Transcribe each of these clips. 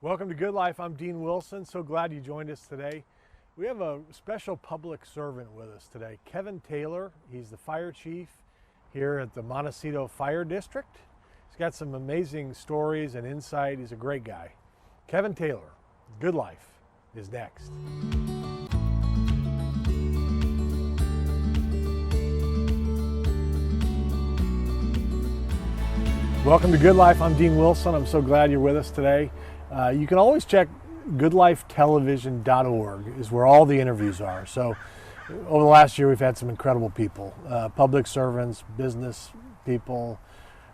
Welcome to Good Life. I'm Dean Wilson. So glad you joined us today. We have a special public servant with us today, Kevin Taylor. He's the fire chief here at the Montecito Fire District. He's got some amazing stories and insight. He's a great guy. Kevin Taylor, Good Life is next. Welcome to Good Life. I'm Dean Wilson. I'm so glad you're with us today. You can always check goodlifetelevision.org is where all the interviews are. So over the last year, we've had some incredible people, public servants, business people,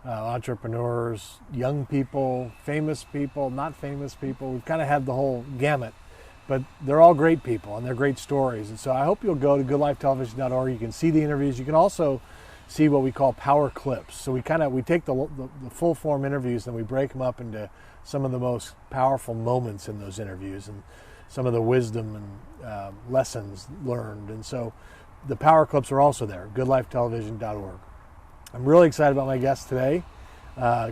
entrepreneurs, young people, famous people, not famous people. We've kind of had the whole gamut, but they're all great people and they're great stories. And so I hope you'll go to goodlifetelevision.org. You can see the interviews. You can also see what we call power clips. So we take the full form interviews and we break them up into some of the most powerful moments in those interviews and some of the wisdom and lessons learned. And so the power clips are also there, goodlifetelevision.org. I'm really excited about my guest today.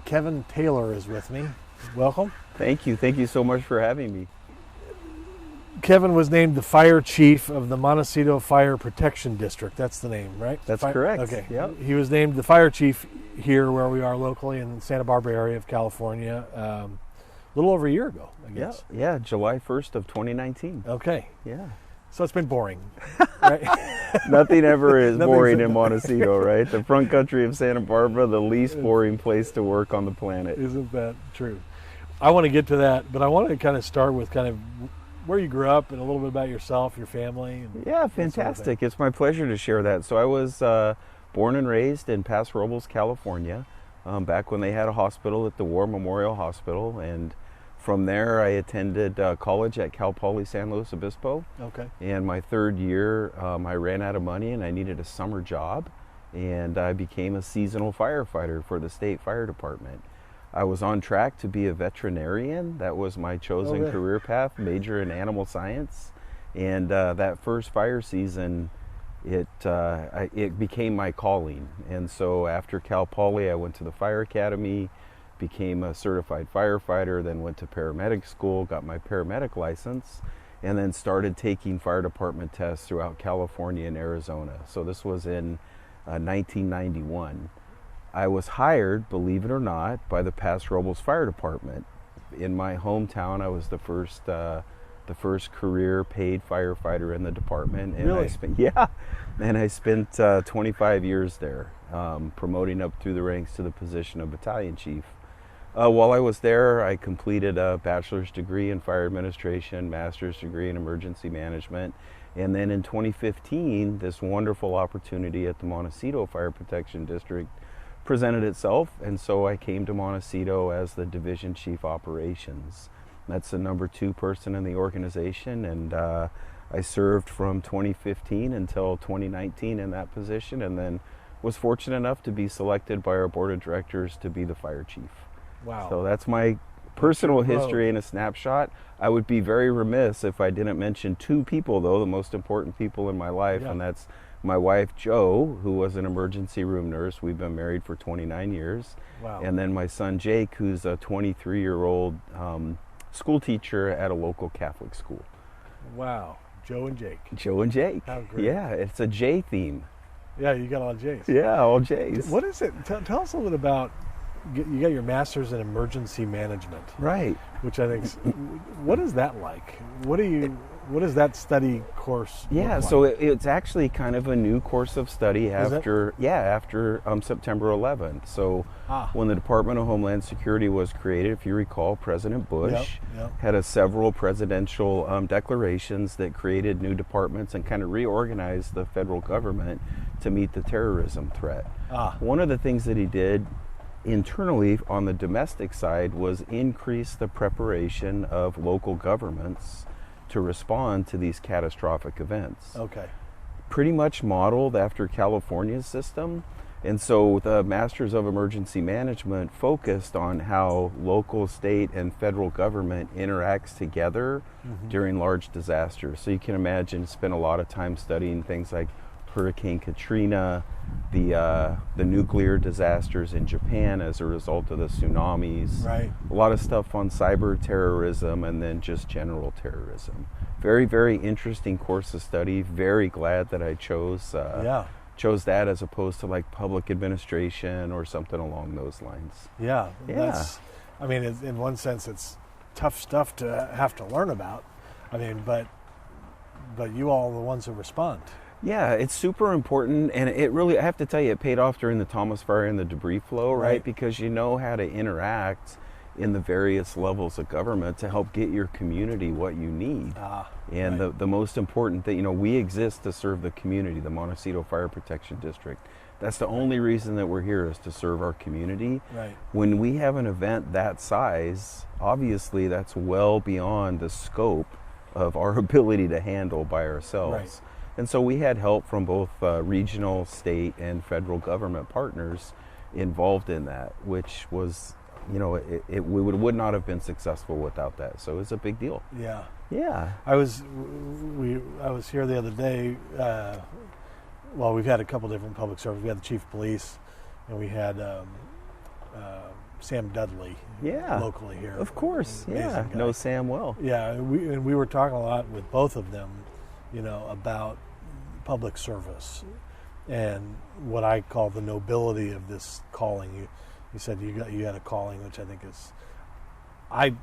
Kevin Taylor is with me. Welcome. Thank you. Thank you so much for having me. Kevin was named the fire chief of the Montecito Fire Protection District. That's the name, right? That's correct. Okay. Yep. He was named the fire chief here where we are locally in the Santa Barbara area of California a little over a year ago, I guess. Yeah, July 1st of 2019. Okay. Yeah. So it's been boring, right? Nothing ever is boring in Montecito, right? The front country of Santa Barbara, the least boring place to work on the planet. Isn't that true? I want to get to that, but I want to kind of start with kind of where you grew up and a little bit about yourself, your family. Yeah, fantastic. Sort of it's my pleasure to share that. So I was born and raised in Paso Robles, California, back when they had a hospital at the War Memorial Hospital. And from there, I attended college at Cal Poly San Luis Obispo. Okay. And my third year, I ran out of money and I needed a summer job. And I became a seasonal firefighter for the state fire department. I was on track to be a veterinarian. That was my chosen career path, major in animal science. And that first fire season, it became my calling. And so after Cal Poly, I went to the fire academy, became a certified firefighter, then went to paramedic school, got my paramedic license, and then started taking fire department tests throughout California and Arizona. So this was in 1991. I was hired, believe it or not, by the Paso Robles Fire Department. In my hometown, I was the first career paid firefighter in the department. And really? I spent 25 years there, promoting up through the ranks to the position of battalion chief. While I was there, I completed a bachelor's degree in fire administration, master's degree in emergency management, and then in 2015, this wonderful opportunity at the Montecito Fire Protection District presented itself, and so I came to Montecito as the division chief operations. That's the number 2 person in the organization, and I served from 2015 until 2019 in that position, and then was fortunate enough to be selected by our board of directors to be the fire chief. Wow. So that's my personal history in a snapshot. I would be very remiss if I didn't mention 2 people, though, the most important people in my life, and that's my wife, Jo, who was an emergency room nurse. We've been married for 29 years. Wow. And then my son, Jake, who's a 23-year-old school teacher at a local Catholic school. Wow. Jo and Jake. Jo and Jake. How great. Yeah, it's a J theme. Yeah, you got all J's. Yeah, all J's. What is it? Tell us a little bit about, you got your master's in emergency management. Right. Which I think, what is that like? What does that study course look like? So it's actually kind of a new course of study after September 11th. So when the Department of Homeland Security was created, if you recall, President Bush had several presidential declarations that created new departments and kind of reorganized the federal government to meet the terrorism threat. One of the things that he did internally on the domestic side was increase the preparation of local governments to respond to these catastrophic events. Okay. Pretty much modeled after California's system. And so the Masters of Emergency Management focused on how local, state, and federal government interacts together during large disasters. So you can imagine, spend a lot of time studying things like Hurricane Katrina, the nuclear disasters in Japan as a result of the tsunamis. Right. A lot of stuff on cyber terrorism, and then just general terrorism. Very, very interesting course of study. Very glad that I chose that as opposed to like public administration or something along those lines. Yeah. Yeah. I mean, in one sense, it's tough stuff to have to learn about. I mean, but you all are the ones who respond. Yeah, it's super important, and it really, I have to tell you, it paid off during the Thomas Fire and the debris flow, right? Because you know how to interact in the various levels of government to help get your community what you need. And the most important thing, we exist to serve the community, the Montecito Fire Protection District. That's the only reason that we're here, is to serve our community. Right. When we have an event that size, obviously that's well beyond the scope of our ability to handle by ourselves. Right. And so we had help from both regional, state, and federal government partners involved in that, which was, we would not have been successful without that. So it's a big deal. Yeah. Yeah. I was here the other day. Well, we've had a couple different public services. We had the chief of police, and we had Sam Dudley locally here. Of course. Yeah. Know Sam well. Yeah. And we were talking a lot with both of them, about public service and what I call the nobility of this calling. You said you had a calling, which I think is, I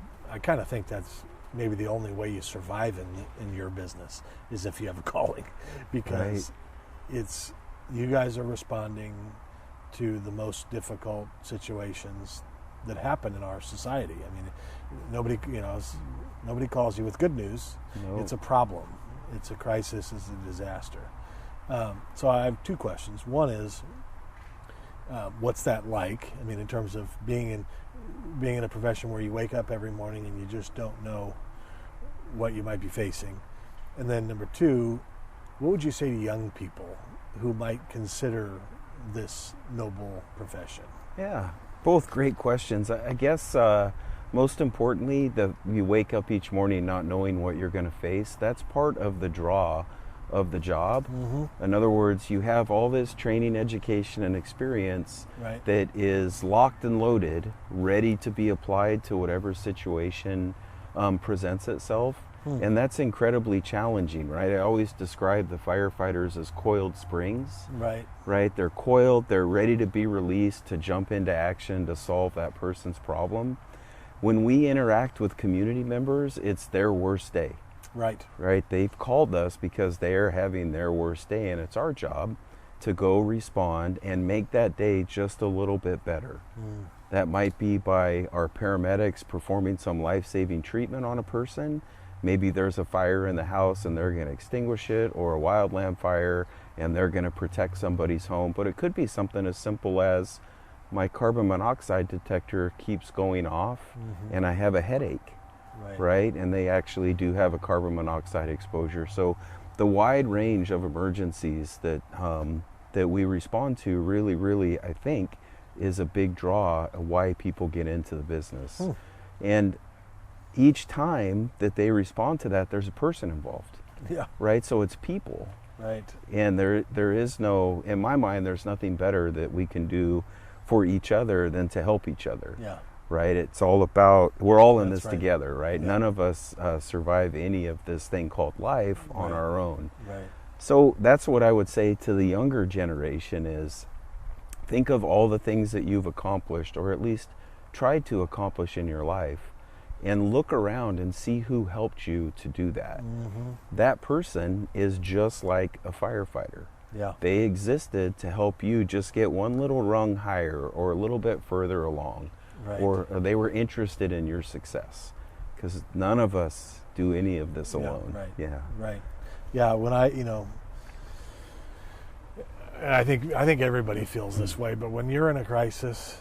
kind of think that's maybe the only way you survive in your business is if you have a calling, because it's, you guys are responding to the most difficult situations that happen in our society. I mean, nobody calls you with good news. No. It's a problem. It's a crisis. It's a disaster. So I have two questions. One is, what's that like? I mean, in terms of being in a profession where you wake up every morning and you just don't know what you might be facing. And then number two, what would you say to young people who might consider this noble profession? Yeah, both great questions. I guess most importantly, you wake up each morning not knowing what you're going to face. That's part of the draw of the job. Mm-hmm. In other words, you have all this training, education, and experience that is locked and loaded, ready to be applied to whatever situation presents itself. And that's incredibly challenging, right? I always describe the firefighters as coiled springs. Right? They're coiled, they're ready to be released, to jump into action to solve that person's problem. When we interact with community members, it's their worst day. Right? They've called us because they're having their worst day, and it's our job to go respond and make that day just a little bit better. That might be by our paramedics performing some life-saving treatment on a person. Maybe there's a fire in the house and they're going to extinguish it, or a wildland fire and they're going to protect somebody's home. But it could be something as simple as my carbon monoxide detector keeps going off and I have a headache, right? And they actually do have a carbon monoxide exposure. So the wide range of emergencies that we respond to really, really, I think, is a big draw of why people get into the business. And each time that they respond to that, there's a person involved. Right? So it's people. And there is no, in my mind, there's nothing better that we can do for each other than to help each other. Right? It's all about, we're all in this together, right? None of us survive any of this thing called life on our own. So that's what I would say to the younger generation is, think of all the things that you've accomplished, or at least tried to accomplish in your life, and look around and see who helped you to do that. That person is just like a firefighter. They existed to help you just get one little rung higher or a little bit further along, or they were interested in your success, because none of us do any of this alone. When I think everybody feels this way, but when you're in a crisis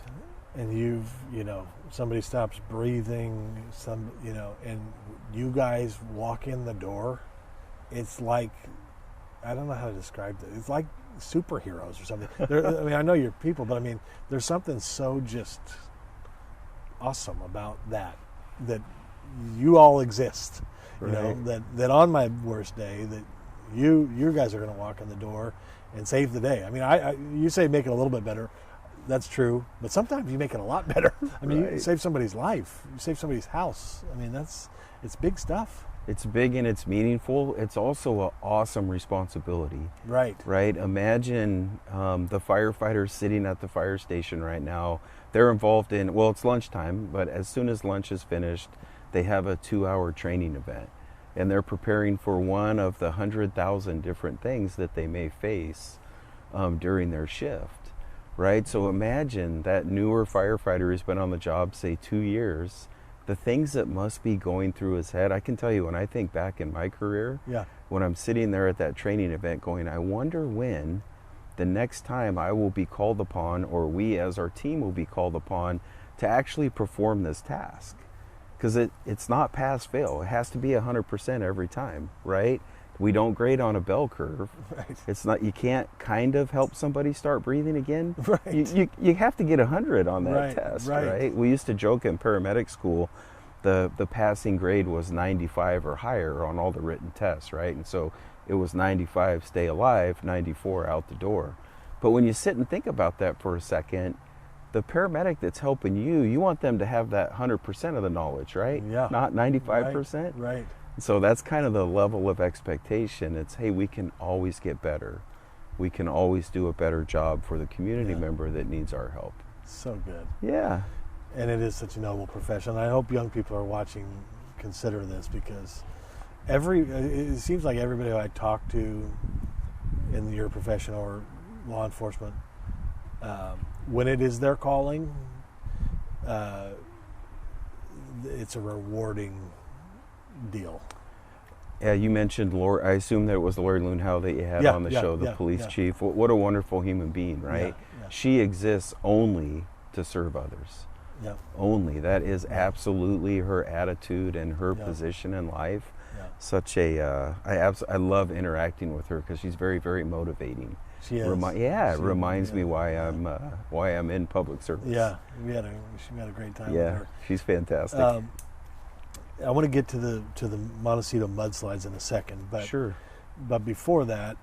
and somebody stops breathing, and you guys walk in the door, it's like, I don't know how to describe it. It's like superheroes or something. I know you're people, but there's something so just awesome about that you all exist. That on my worst day, that you guys are going to walk in the door and save the day. I mean, you say make it a little bit better. That's true, but sometimes you make it a lot better. I mean, you save somebody's life, you save somebody's house. I mean, it's big stuff. It's big and it's meaningful. It's also an awesome responsibility. Right. Right. Imagine the firefighters sitting at the fire station right now. They're involved in, well, it's lunchtime, but as soon as lunch is finished, they have a 2-hour training event. And they're preparing for one of the 100,000 different things that they may face during their shift. Right. So imagine that newer firefighter who's been on the job, say, 2 years. The things that must be going through his head. I can tell you, when I think back in my career, when I'm sitting there at that training event going, I wonder when the next time I will be called upon, or we as our team will be called upon, to actually perform this task. Because it's not pass fail. It has to be 100% every time, right? We don't grade on a bell curve. Right. It's not, you can't kind of help somebody start breathing again. Right. You have to get 100 on that test, right? We used to joke in paramedic school, the passing grade was 95 or higher on all the written tests, right? And so it was 95, stay alive, 94, out the door. But when you sit and think about that for a second, the paramedic that's helping you want them to have that 100% of the knowledge, right? Yeah. Not 95%. Right. So that's kind of the level of expectation. It's, hey, we can always get better. We can always do a better job for the community member that needs our help. So good. Yeah. And it is such a noble profession. I hope young people are watching consider this, because it seems like everybody I talk to in your profession or law enforcement, when it is their calling, it's a rewarding deal. Yeah, you mentioned Lori. I assume that it was Lori Loonhow that you had on the show, the police chief. What a wonderful human being, right? Yeah. She exists only to serve others. Yeah. Only. That is absolutely her attitude and her position in life. Yeah. Such a, I love interacting with her because she's very, very motivating. She is. It reminds me why I'm in public service. Yeah, we had a great time with her. She's fantastic. I want to get to the Montecito mudslides in a second, but sure. But before that,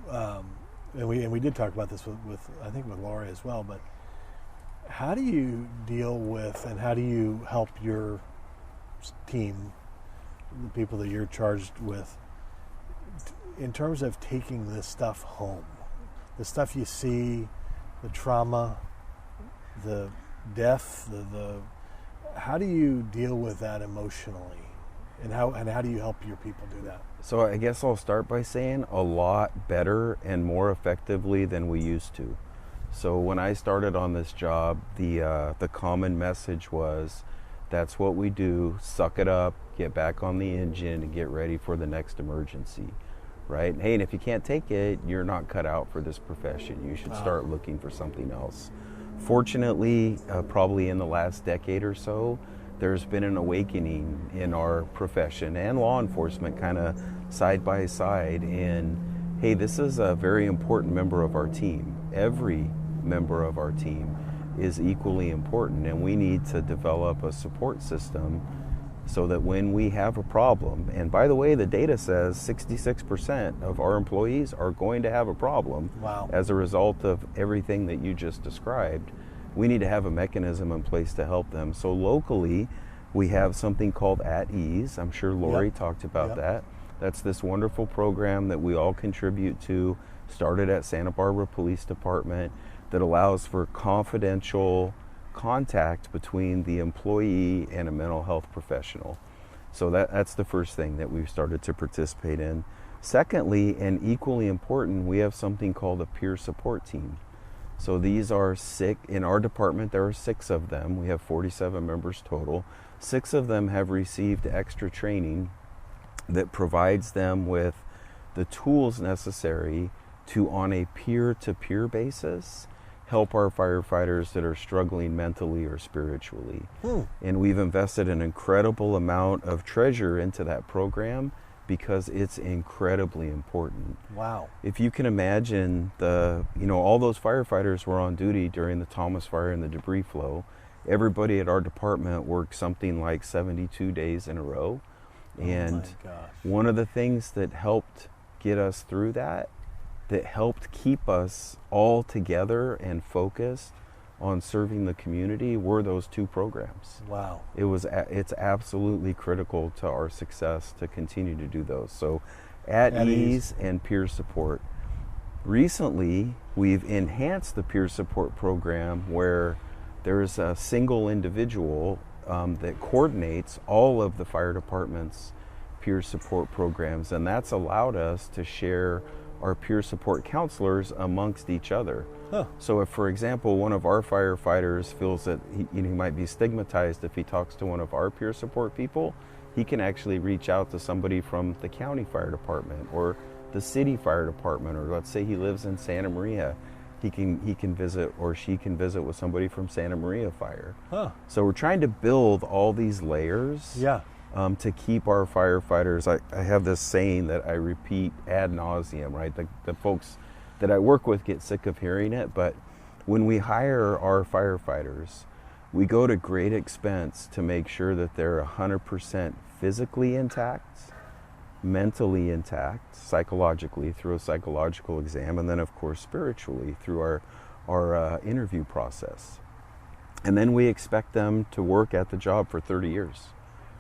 and we did talk about this with I think with Laurie as well. But how do you deal with, and how do you help your team, the people that you're charged with, in terms of taking this stuff home, the stuff you see, the trauma, the death, the how do you deal with that emotionally, and how do you help your people do that? So I guess I'll start by saying a lot better and more effectively than we used to. So when I started on this job, the common message was, that's what we do, suck it up, get back on the engine, and get ready for the next emergency, right? Hey, and if you can't take it, you're not cut out for this profession. You should start looking for something else. Fortunately, probably in the last decade or so, there's been an awakening in our profession and law enforcement kind of side by side in, hey, this is a very important member of our team. Every member of our team is equally important, and we need to develop a support system so that when we have a problem, and by the way, the data says 66% of our employees are going to have a problem as a result of everything that you just described. We need to have a mechanism in place to help them. So locally, we have something called At Ease. I'm sure Lori talked about that. That's this wonderful program that we all contribute to, started at Santa Barbara Police Department, that allows for confidential contact between the employee and a mental health professional. So that's the first thing that we've started to participate in. Secondly, and equally important, we have something called a peer support team. So these are in our department, there are 6 of them. We have 47 members total. 6 of them have received extra training that provides them with the tools necessary to, on a peer-to-peer basis, help our firefighters that are struggling mentally or spiritually. And we've invested an incredible amount of treasure into that program because it's incredibly important. Wow. If you can imagine all those firefighters were on duty during the Thomas Fire and the debris flow. Everybody at our department worked something like 72 days in a row. And one of the things that helped get us through that that helped keep us all together and focused on serving the community were those two programs. Wow. It's absolutely critical to our success to continue to do those. So at ease and peer support. Recently, we've enhanced the peer support program where there's a single individual that coordinates all of the fire department's peer support programs, and that's allowed us to share our peer support counselors amongst each other. Huh. So if, for example, one of our firefighters feels that he might be stigmatized if he talks to one of our peer support people, he can actually reach out to somebody from the county fire department or the city fire department, or let's say he lives in Santa Maria, he can visit, or she can visit with somebody from Santa Maria Fire. Huh. So we're trying to build all these layers to keep our firefighters. I have this saying that I repeat ad nauseum, right? The folks that I work with get sick of hearing it, but when we hire our firefighters, we go to great expense to make sure that they're 100% physically intact, mentally intact, psychologically through a psychological exam, and then of course spiritually through our interview process. And then we expect them to work at the job for 30 years.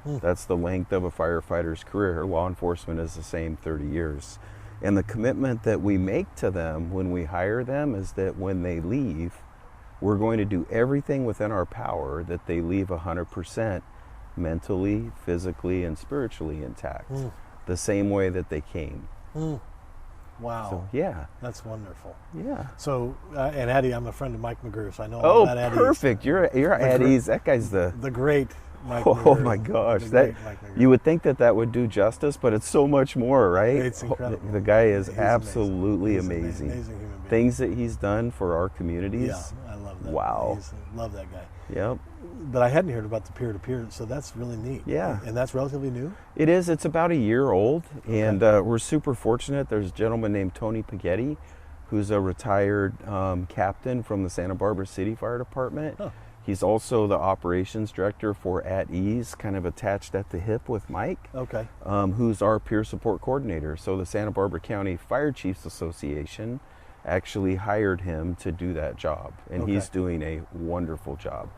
That's the length of a firefighter's career. Law enforcement is the same, 30 years. And the commitment that we make to them when we hire them is that when they leave, we're going to do everything within our power that they leave 100% mentally, physically, and spiritually intact, the same way that they came. Wow. So, yeah. That's wonderful. Yeah. So, and Eddie, I'm a friend of Mike McGrew, so I know all about Eddie. Oh, perfect. You're at ease. That guy's the great Mike Oh McGrew. my gosh. Mike McGrew. You would think that would do justice, but it's so much more, right? It's incredible. The guy is He's absolutely amazing. amazing. Amazing human being. Things that he's done for our communities. Yeah, I love that. Wow. Love that guy. Yep. But I hadn't heard about the peer-to-peer, so that's really neat. Yeah. And that's relatively new? It is. It's about a year old, and we're super fortunate. There's a gentleman named Tony Paghetti, who's a retired captain from the Santa Barbara City Fire Department. Huh. He's also the operations director for At Ease, kind of attached at the hip with Mike, who's our peer support coordinator. So the Santa Barbara County Fire Chiefs Association actually hired him to do that job, and he's doing a wonderful job.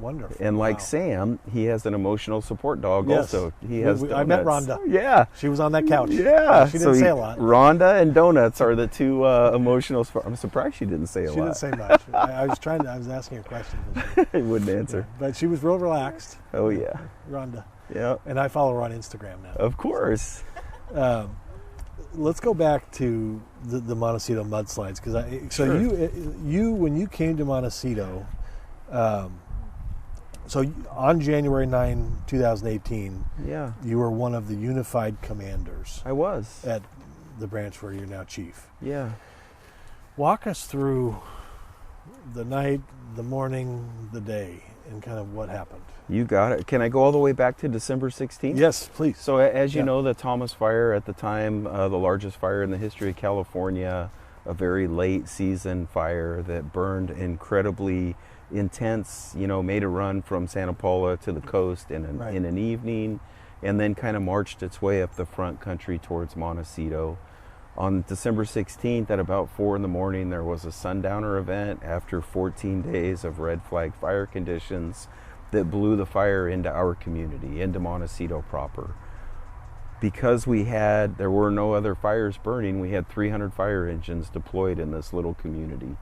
Wonderful. And like Sam, he has an emotional support dog also. He has I met Rhonda. Yeah. She was on that couch. Yeah. She didn't say a lot. Rhonda and Donuts are the two emotional I'm surprised she didn't say a lot. She didn't say much. I was asking her questions. She wouldn't answer. But she was real relaxed. Oh, yeah. Rhonda. Yeah. And I follow her on Instagram now. Of course. Let's go back to the Montecito mudslides, because Sure. you when you came to Montecito, so on January 9, 2018, you were one of the unified commanders. I was. At the branch where you're now chief. Yeah. Walk us through the night, the morning, the day, and kind of what happened. You got it. Can I go all the way back to December 16th? Yes, please. So as you know, the Thomas Fire at the time, the largest fire in the history of California, a very late season fire that burned incredibly intense, made a run from Santa Paula to the coast in an evening, and then kind of marched its way up the front country towards Montecito. On December 16th at about 4 in the morning, there was a sundowner event after 14 days of red flag fire conditions that blew the fire into our community, into Montecito proper. Because there were no other fires burning, we had 300 fire engines deployed in this little community.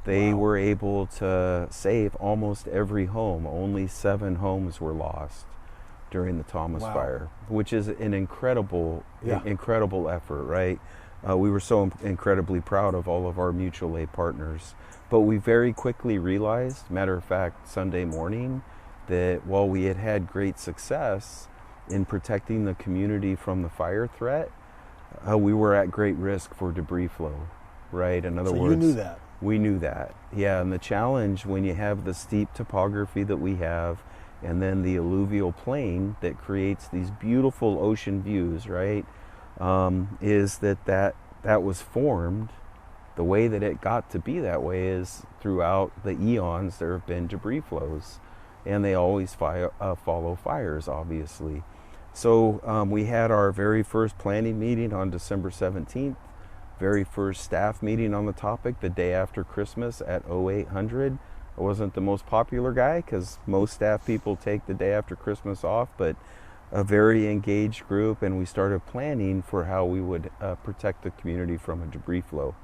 They were able to save almost every home. Only 7 homes were lost during the Thomas Fire, which is an incredible effort, right? We were so incredibly proud of all of our mutual aid partners. But we very quickly realized, matter of fact, Sunday morning, that while we had great success in protecting the community from the fire threat, we were at great risk for debris flow, right? In other words, you knew that. We knew that, yeah. And the challenge when you have the steep topography that we have, and then the alluvial plain that creates these beautiful ocean views, right, is that was formed. The way that it got to be that way is throughout the eons there have been debris flows, and they always follow fires, obviously. So we had our very first planning meeting on December 17th. very first staff meeting on the topic the day after Christmas at 0800. I wasn't the most popular guy because most staff people take the day after Christmas off, but a very engaged group, and we started planning for how we would protect the community from a debris flow.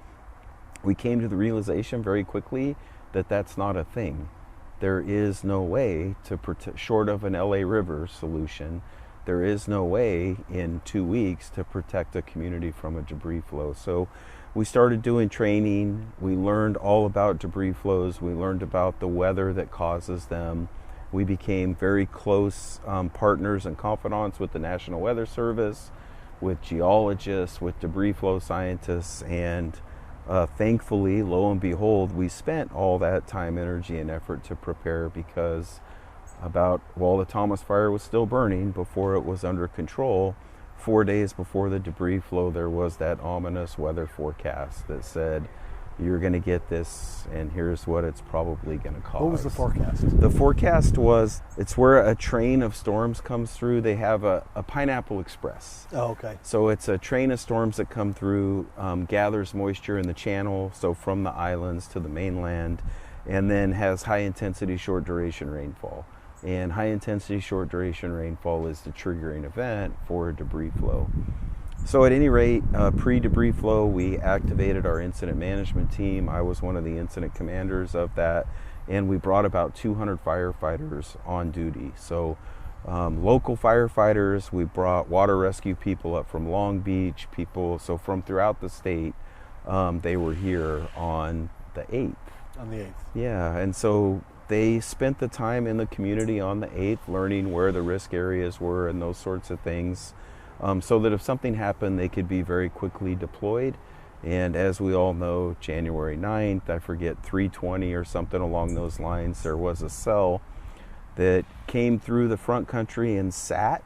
We came to the realization very quickly that that's not a thing. There is no way to protect, short of an LA River solution, there is no way in 2 weeks to protect a community from a debris flow. So we started doing training. We learned all about debris flows. We learned about the weather that causes them. We became very close partners and confidants with the National Weather Service, with geologists, with debris flow scientists, and thankfully, lo and behold, we spent all that time, energy, and effort to prepare because the Thomas fire was still burning before it was under control. 4 days before the debris flow, there was that ominous weather forecast that said, you're going to get this, and here's what it's probably going to cause. What was the forecast? The forecast was, it's where a train of storms comes through. They have a Pineapple Express. Oh, okay. So it's a train of storms that come through, gathers moisture in the channel, so from the islands to the mainland, and then has high-intensity, short-duration rainfall. And high-intensity, short-duration rainfall is the triggering event for a debris flow. So at any rate, pre-debris flow, we activated our incident management team. I was one of the incident commanders of that, and we brought about 200 firefighters on duty. So local firefighters, we brought water rescue people up from Long Beach, so from throughout the state, they were here on the 8th. On the 8th. Yeah, and so they spent the time in the community on the 8th learning where the risk areas were and those sorts of things. So that if something happened, they could be very quickly deployed. And as we all know, January 9th, I forget, 3:20 or something along those lines, there was a cell that came through the front country and sat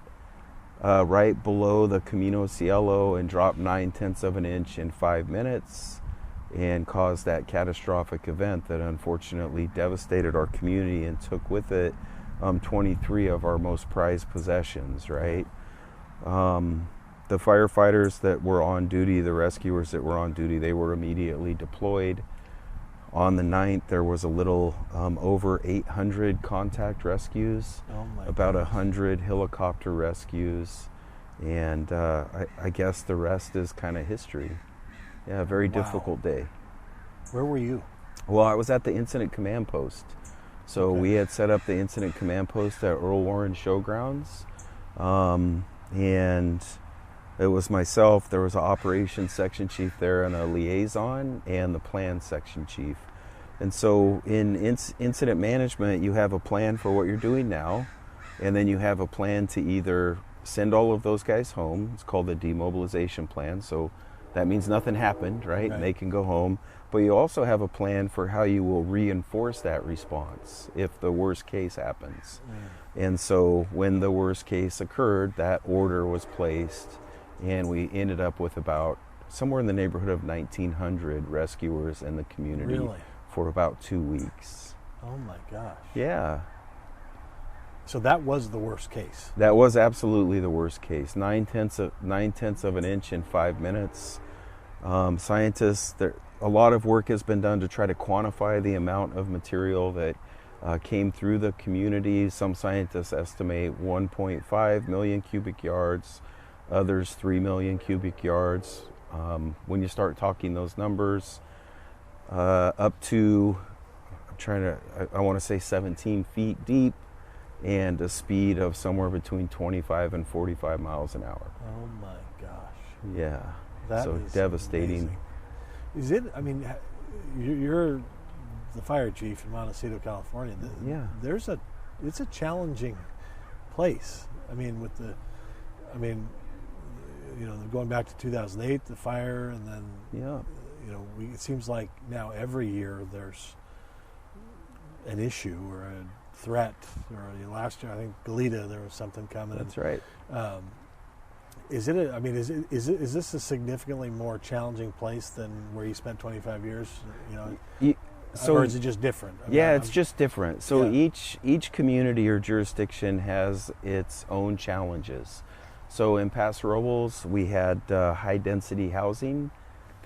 right below the Camino Cielo and dropped 9/10 of an inch in 5 minutes and caused that catastrophic event that unfortunately devastated our community and took with it 23 of our most prized possessions, right? The firefighters that were on duty, the rescuers that were on duty, they were immediately deployed. On the 9th, there was a little over 800 contact rescues, about 100 helicopter rescues, and I guess the rest is kind of history. Yeah, a very difficult day. Where were you? Well, I was at the Incident Command Post. So we had set up the Incident Command Post at Earl Warren Showgrounds. And it was myself, there was an operations section chief there and a liaison and the plan section chief. And so in incident management, you have a plan for what you're doing now, and then you have a plan to either send all of those guys home. It's called the demobilization plan. So that means nothing happened, right? And they can go home. But you also have a plan for how you will reinforce that response if the worst case happens. And so when the worst case occurred, that order was placed, and we ended up with about somewhere in the neighborhood of 1,900 rescuers in the community for about 2 weeks. Oh my gosh. Yeah. So that was the worst case. That was absolutely the worst case. 9/10 of an inch in 5 minutes. Scientists, a lot of work has been done to try to quantify the amount of material that came through the community. Some scientists estimate 1.5 million cubic yards, others 3 million cubic yards. When you start talking those numbers, up to, I want to say 17 feet deep, and a speed of somewhere between 25 and 45 miles an hour. Oh my gosh. Yeah. That so is devastating. Amazing. Is it, I mean, you're the fire chief in Montecito, California. It's a challenging place. I mean, going back to 2008, the fire, and then, it seems like now every year there's an issue or a threat. Or last year, I think Goleta, there was something coming. That's right. Is this a significantly more challenging place than where you spent 25 years? Or is it just different? It's just different. So each community or jurisdiction has its own challenges. So in Paso Robles, we had high density housing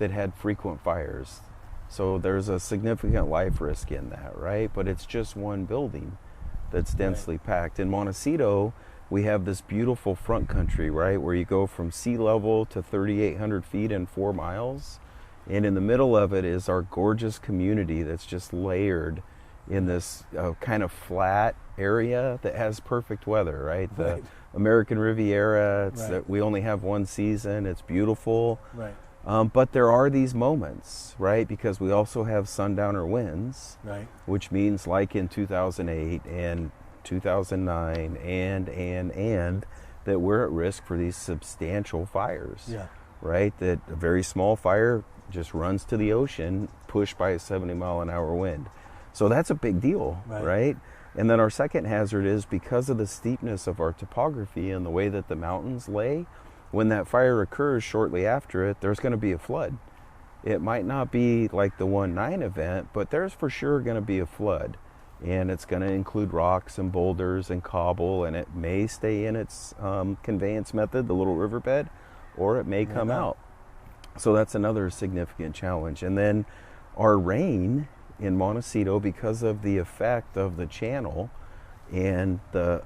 that had frequent fires. So there's a significant life risk in that, right? But it's just one building that's densely packed. In Montecito, we have this beautiful front country, right, where you go from sea level to 3,800 feet in 4 miles. And in the middle of it is our gorgeous community that's just layered in this kind of flat area that has perfect weather, right? The American Riviera, we only have one season, it's beautiful. Right. But there are these moments, right? Because we also have sundowner winds, which means like in 2008 and 2009 and that we're at risk for these substantial fires, right? That a very small fire just runs to the ocean, pushed by a 70-mile-an-hour wind. So that's a big deal, right? And then our second hazard is because of the steepness of our topography and the way that the mountains lay, when that fire occurs shortly after it, there's going to be a flood. It might not be like the 1/9 event, but there's for sure going to be a flood. And it's going to include rocks and boulders and cobble, and it may stay in its conveyance method, the little riverbed, or it may come out. So that's another significant challenge. And then our rain in Montecito, because of the effect of the channel and the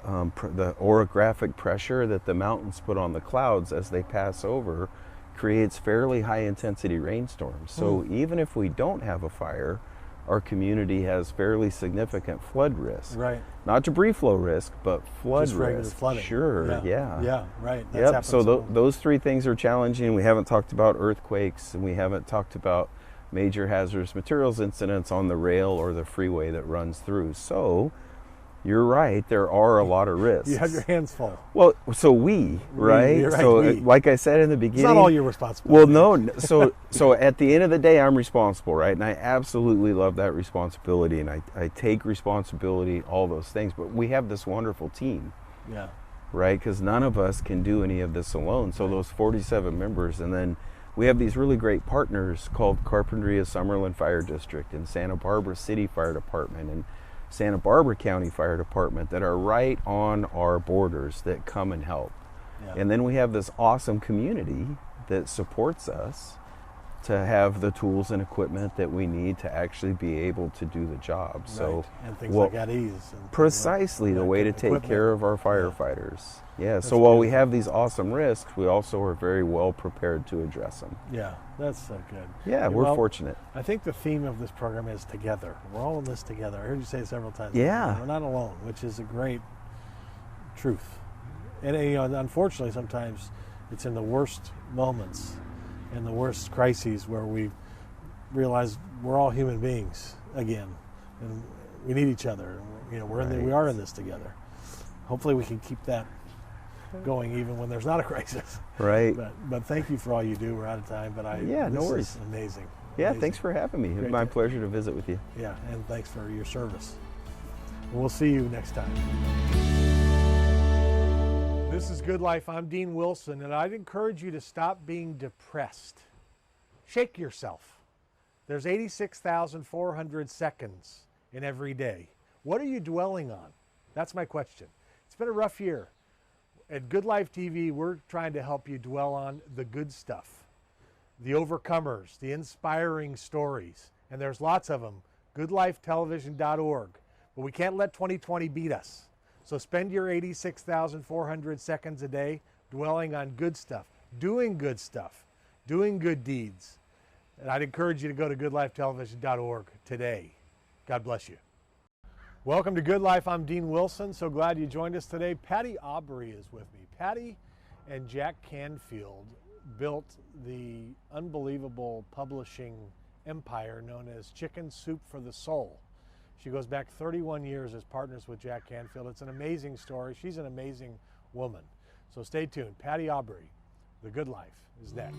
orographic pressure that the mountains put on the clouds as they pass over, creates fairly high intensity rainstorms. So even if we don't have a fire, our community has fairly significant flood risk. Right. Not debris flow risk, but flood just regular risk. flooding. Sure, Yeah, right. That's happened so those three things are challenging. We haven't talked about earthquakes, and we haven't talked about major hazardous materials incidents on the rail or the freeway that runs through. So you're right, there are a lot of risks. You have your hands full. Well, so right? You're right, so we. Like I said in the beginning, It's not all your responsibility. well, no. So at the end of the day, I'm responsible, right? And I absolutely love that responsibility, and I take responsibility, all those things. But we have this wonderful team, right? Because none of us can do any of this alone. So those 47 members, and then we have these really great partners called Carpinteria Summerlin Fire District and Santa Barbara City Fire Department and Santa Barbara County Fire Department that are right on our borders that come and help. And then we have this awesome community that supports us to have the tools and equipment that we need to actually be able to do the job. So and things like at ease. And precisely the way to take care of our firefighters. So while we have these awesome risks, we also are very well prepared to address them. Yeah, that's so good. Yeah, we're fortunate. I think the theme of this program is together. We're all in this together. I heard you say it several times. Yeah. We're not alone, which is a great truth. And unfortunately, sometimes it's in the worst moments, in the worst crises, where we realize we're all human beings again, and we need each other. We are in this together. Hopefully, we can keep that going even when there's not a crisis. Right. But thank you for all you do. We're out of time, but no worries. Is amazing. Yeah, thanks for having me. It's my pleasure to visit with you. Yeah, and thanks for your service. And we'll see you next time. This is Good Life. I'm Dean Wilson, and I'd encourage you to stop being depressed. Shake yourself. There's 86,400 seconds in every day. What are you dwelling on? That's my question. It's been a rough year. At Good Life TV, we're trying to help you dwell on the good stuff, the overcomers, the inspiring stories, and there's lots of them. GoodLifeTelevision.org. But we can't let 2020 beat us. So spend your 86,400 seconds a day dwelling on good stuff, doing good deeds. And I'd encourage you to go to GoodLifeTelevision.org today. God bless you. Welcome to Good Life. I'm Dean Wilson. So glad you joined us today. Patty Aubrey is with me. Patty and Jack Canfield built the unbelievable publishing empire known as Chicken Soup for the Soul. She goes back 31 years as partners with Jack Canfield. It's an amazing story. She's an amazing woman. So stay tuned. Patty Aubrey, The Good Life, is next.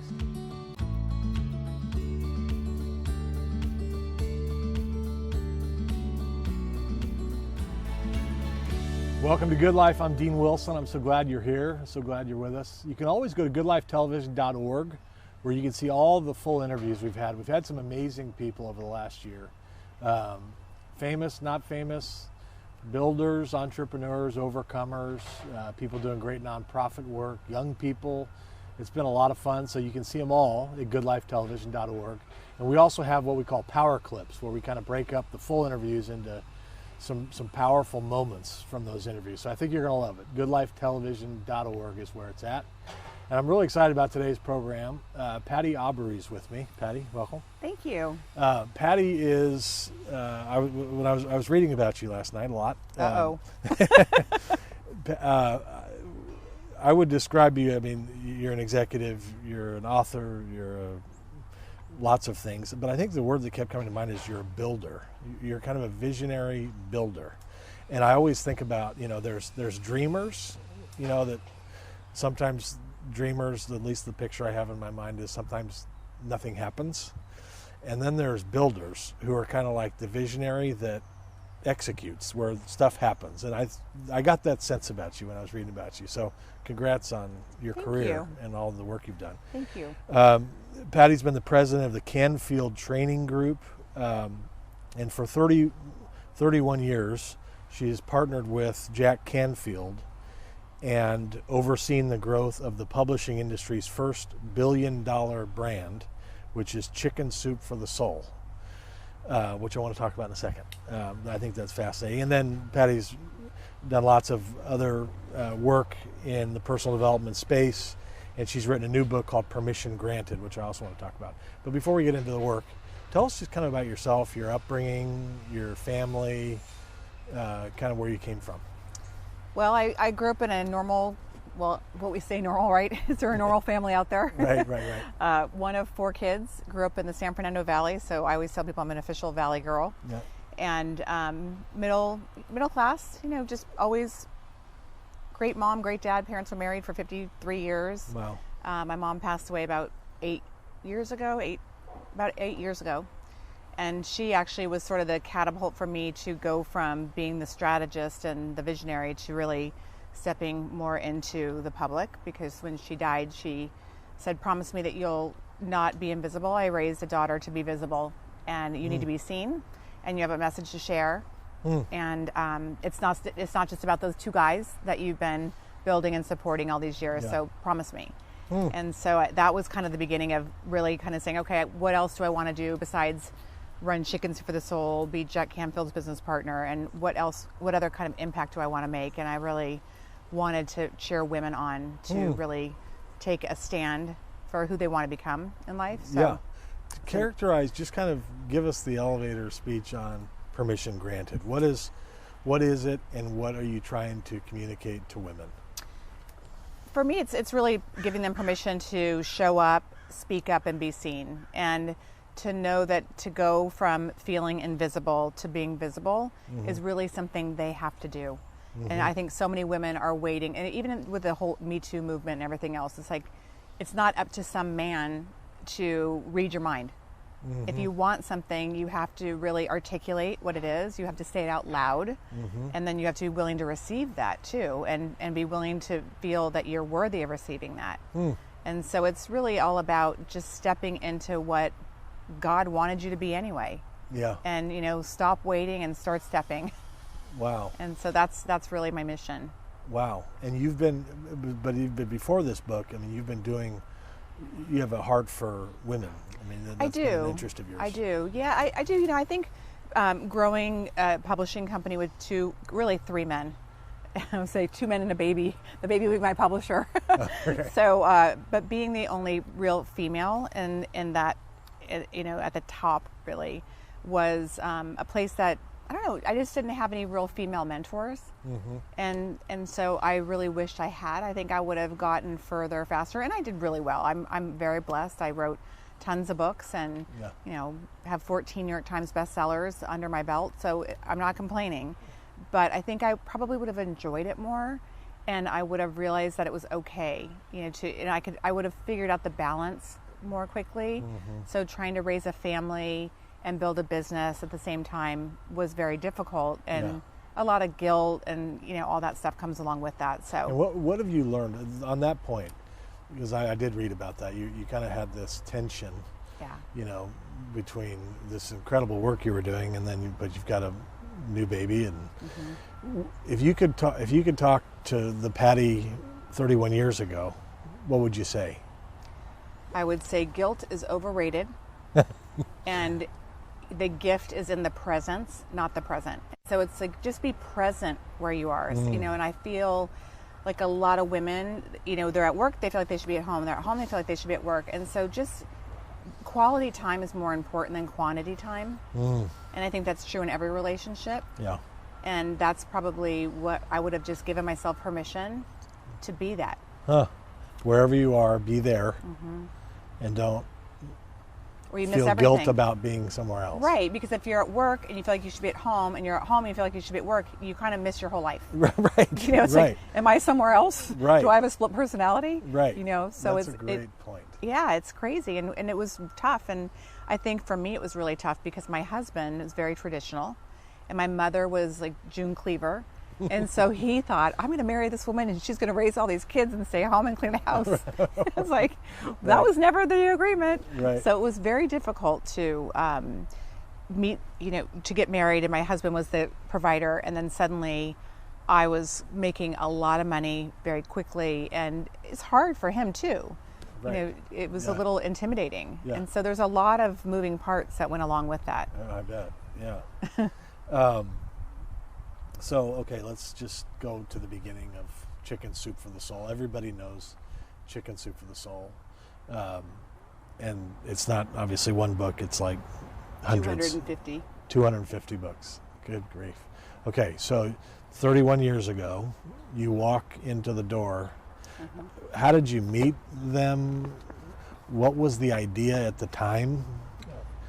Welcome to Good Life. I'm Dean Wilson. I'm so glad you're here. So glad you're with us. You can always go to goodlifetelevision.org where you can see all the full interviews we've had. We've had some amazing people over the last year. Famous, not famous, builders, entrepreneurs, overcomers, people doing great nonprofit work, young people, It's been a lot of fun, so you can see them all at goodlifetelevision.org. And we also have what we call power clips, where we kind of break up the full interviews into some powerful moments from those interviews. So I think you're going to love it. goodlifetelevision.org is where it's at. And I'm really excited about today's program. Patty Aubrey is with me. Patty, welcome. Thank you. Patty is, I was reading about you last night a lot. I would describe you, I mean, you're an executive, you're an author, lots of things, but I think the word that kept coming to mind is you're a builder. You're kind of a visionary builder. And I always think about, there's dreamers, that sometimes dreamers, at least the picture I have in my mind is sometimes nothing happens. And then there's builders who are kind of like the visionary that executes, where stuff happens. And I got that sense about you when I was reading about you. So congrats on your career and all the work you've done. Thank you. Patty's been the president of the Canfield Training Group, and for 31 years she's partnered with Jack Canfield and overseen the growth of the publishing industry's first billion-dollar brand, which is Chicken Soup for the Soul, which I want to talk about in a second. I think that's fascinating. And then Patty's done lots of other work in the personal development space, and she's written a new book called Permission Granted, which I also want to talk about. But before we get into the work, tell us just kind of about yourself, your upbringing, your family, kind of where you came from. Well, I grew up in a normal, what we say normal, right? Is there a normal family out there? Right. One of 4 kids, grew up in the San Fernando Valley, so I always tell people I'm an official Valley girl. Yeah. And middle class, just always great mom, great dad. Parents were married for 53 years. Wow. My mom passed away about 8 years ago. And she actually was sort of the catapult for me to go from being the strategist and the visionary to really stepping more into the public, because when she died, she said, promise me that you'll not be invisible. I raised a daughter to be visible, and you need to be seen, and you have a message to share. And it's not just about those 2 guys that you've been building and supporting all these years. So promise me. And so that was kind of the beginning of really kind of saying, okay, what else do I want to do besides run Chickens for the Soul, be Jack Canfield's business partner, and what other kind of impact do I want to make? And I really wanted to cheer women on to really take a stand for who they want to become in life. So, yeah. To characterize, just kind of give us the elevator speech on Permission Granted. What is it, and what are you trying to communicate to women? For me, it's really giving them permission to show up, speak up, and be seen, and to know that to go from feeling invisible to being visible is really something they have to do. And I think so many women are waiting, and even with the whole Me Too movement and everything else, it's like it's not up to some man to read your mind. If you want something, you have to really articulate what it is. You have to say it out loud, and then you have to be willing to receive that too, and be willing to feel that you're worthy of receiving that. And so it's really all about just stepping into what God wanted you to be anyway. Yeah. And stop waiting and start stepping. Wow. And so that's really my mission. Wow. And you've been before this book, I mean, you have a heart for women. I mean, that's been an interest of yours. I do. Yeah, I do. I think growing a publishing company with 3 men. I would say 2 men and a baby. The baby being my publisher. Okay. So, but being the only real female in that, at the top really was a place that, I don't know, I just didn't have any real female mentors. And so I really wished I had. I think I would have gotten further faster, and I did really well. I'm very blessed. I wrote tons of books and have 14 New York Times bestsellers under my belt, so I'm not complaining. But I think I probably would have enjoyed it more, and I would have realized that it was okay, I would have figured out the balance more quickly. So trying to raise a family and build a business at the same time was very difficult, and a lot of guilt and all that stuff comes along with that. So and what have you learned on that point? Because I did read about that. You kind of had this tension, between this incredible work you were doing, and then but you've got a new baby, and if you could talk to the Patty 31 years ago, what would you say? I would say guilt is overrated, and the gift is in the presence, not the present. So it's like, just be present where you are, you know, and I feel like a lot of women, you know, they're at work, they feel like they should be at home. They're at home, they feel like they should be at work. And so just quality time is more important than quantity time. And I think that's true in every relationship. Yeah. And that's probably what I would have just given myself permission to be that. Wherever you are, be there, and don't Or you miss feel everything. guilt about being somewhere else. Right, because if you're at work and you feel like you should be at home, and you're at home and you feel like you should be at work, you kind of miss your whole life. Right. You know, it's right. like, am I somewhere else? Right. Do I have a split personality? Right. You know, so That's it's a great point. Yeah, it's crazy, and it was tough, and I think for me it was really tough because my husband is very traditional, and my mother was like June Cleaver. And so he thought, I'm going to marry this woman and she's going to raise all these kids and stay home and clean the house. I was like, that was never the agreement. Right. So it was very difficult to meet, you know, to get married, and my husband was the provider, and then suddenly I was making a lot of money very quickly, and it's hard for him too. Right. You know, it was a little intimidating. Yeah. And so there's a lot of moving parts that went along with that. Oh, I bet. Yeah. So, okay, let's just go to the beginning of Chicken Soup for the Soul. Everybody knows Chicken Soup for the Soul. And it's not obviously one book, it's like hundreds. 250. 250 books. Good grief. Okay, so 31 years ago, you walk into the door. How did you meet them? What was the idea at the time?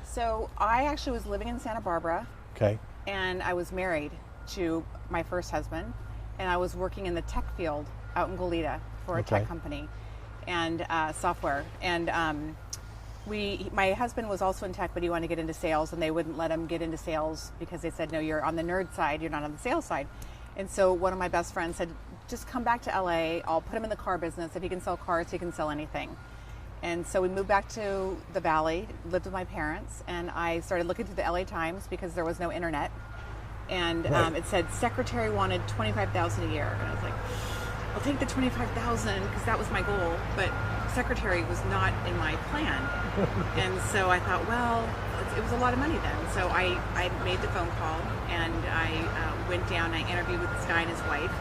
So I actually was living in Santa Barbara, Okay. and I was married to my first husband, and I was working in the tech field out in Goleta for a tech company and software. And my husband was also in tech, but he wanted to get into sales, and they wouldn't let him get into sales because they said, no, you're on the nerd side, you're not on the sales side. And so one of my best friends said, just come back to LA, I'll put him in the car business. If he can sell cars, he can sell anything. And so we moved back to the Valley, lived with my parents, and I started looking through the LA Times because there was no internet. And it said secretary wanted $25,000 a year, and I was like, I'll take the $25,000 because that was my goal, but secretary was not in my plan. And so I thought, well, it was a lot of money then. So I made the phone call, and I went down. I interviewed with this guy and his wife,